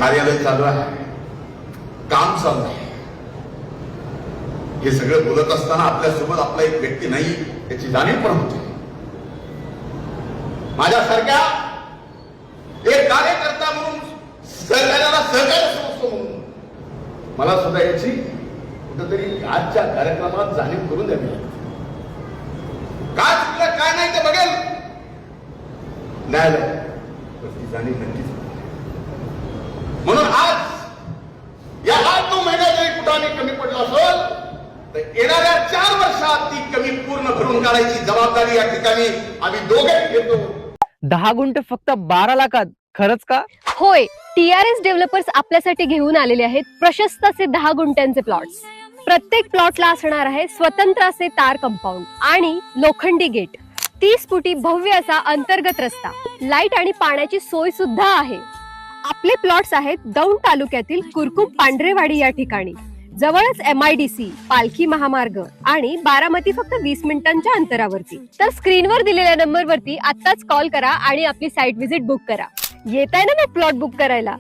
कार्यालय चालू आहे, काम चालू आहे. हे सगळं बोलत असताना आपल्यासोबत आपला एक व्यक्ती नाही याची जाणीव पण होते. माझ्यासारख्या एक कार्यकर्ता म्हणून सहकार्याला सहकार्य समजतो म्हणून मला सुद्धा याची कुठेतरी आजच्या कार्यक्रमात जाणीव करून द्यावी लागते. काय चुकलं काय नाही ते बघेल न्यायालय, ती जाणीव नक्कीच. म्हणून आज या 8-9 महिन्यात जरी कुठाने कमी पडला असेल तर येणाऱ्या 4 वर्षात ती कमी पूर्ण भरून काढायची जबाबदारी या ठिकाणी आम्ही दोघे घेतो. 10 गुंठे फक्त 12 लाखात, खरंच का? होय, TRS डेव्हलपर्स आपल्यासाठी घेऊन आलेले आहेत प्रशस्त असे 10 गुंठ्यांचे प्लॉट्स. प्रत्येक प्लॉटला असणार आहे स्वतंत्र असे तार कंपाऊंड आणि लोखंडी गेट, 30 फुटी भव्य असा अंतर्गत रस्ता, लाईट आणि पाण्याची सोय सुद्धा आहे. आपले प्लॉट्स आहेत दौंड तालुक्यातील कुरकुम पांढरेवाडी या ठिकाणी. जवळच MIDC, पालखी महामार्ग आणि बारामती फक्त 20 मिनिटांच्या अंतरावरती. तर स्क्रीनवर दिलेल्या नंबरवरती आत्ताच कॉल करा आणि आपली साईट व्हिजिट बुक करा. येताय ना मग प्लॉट बुक करायला?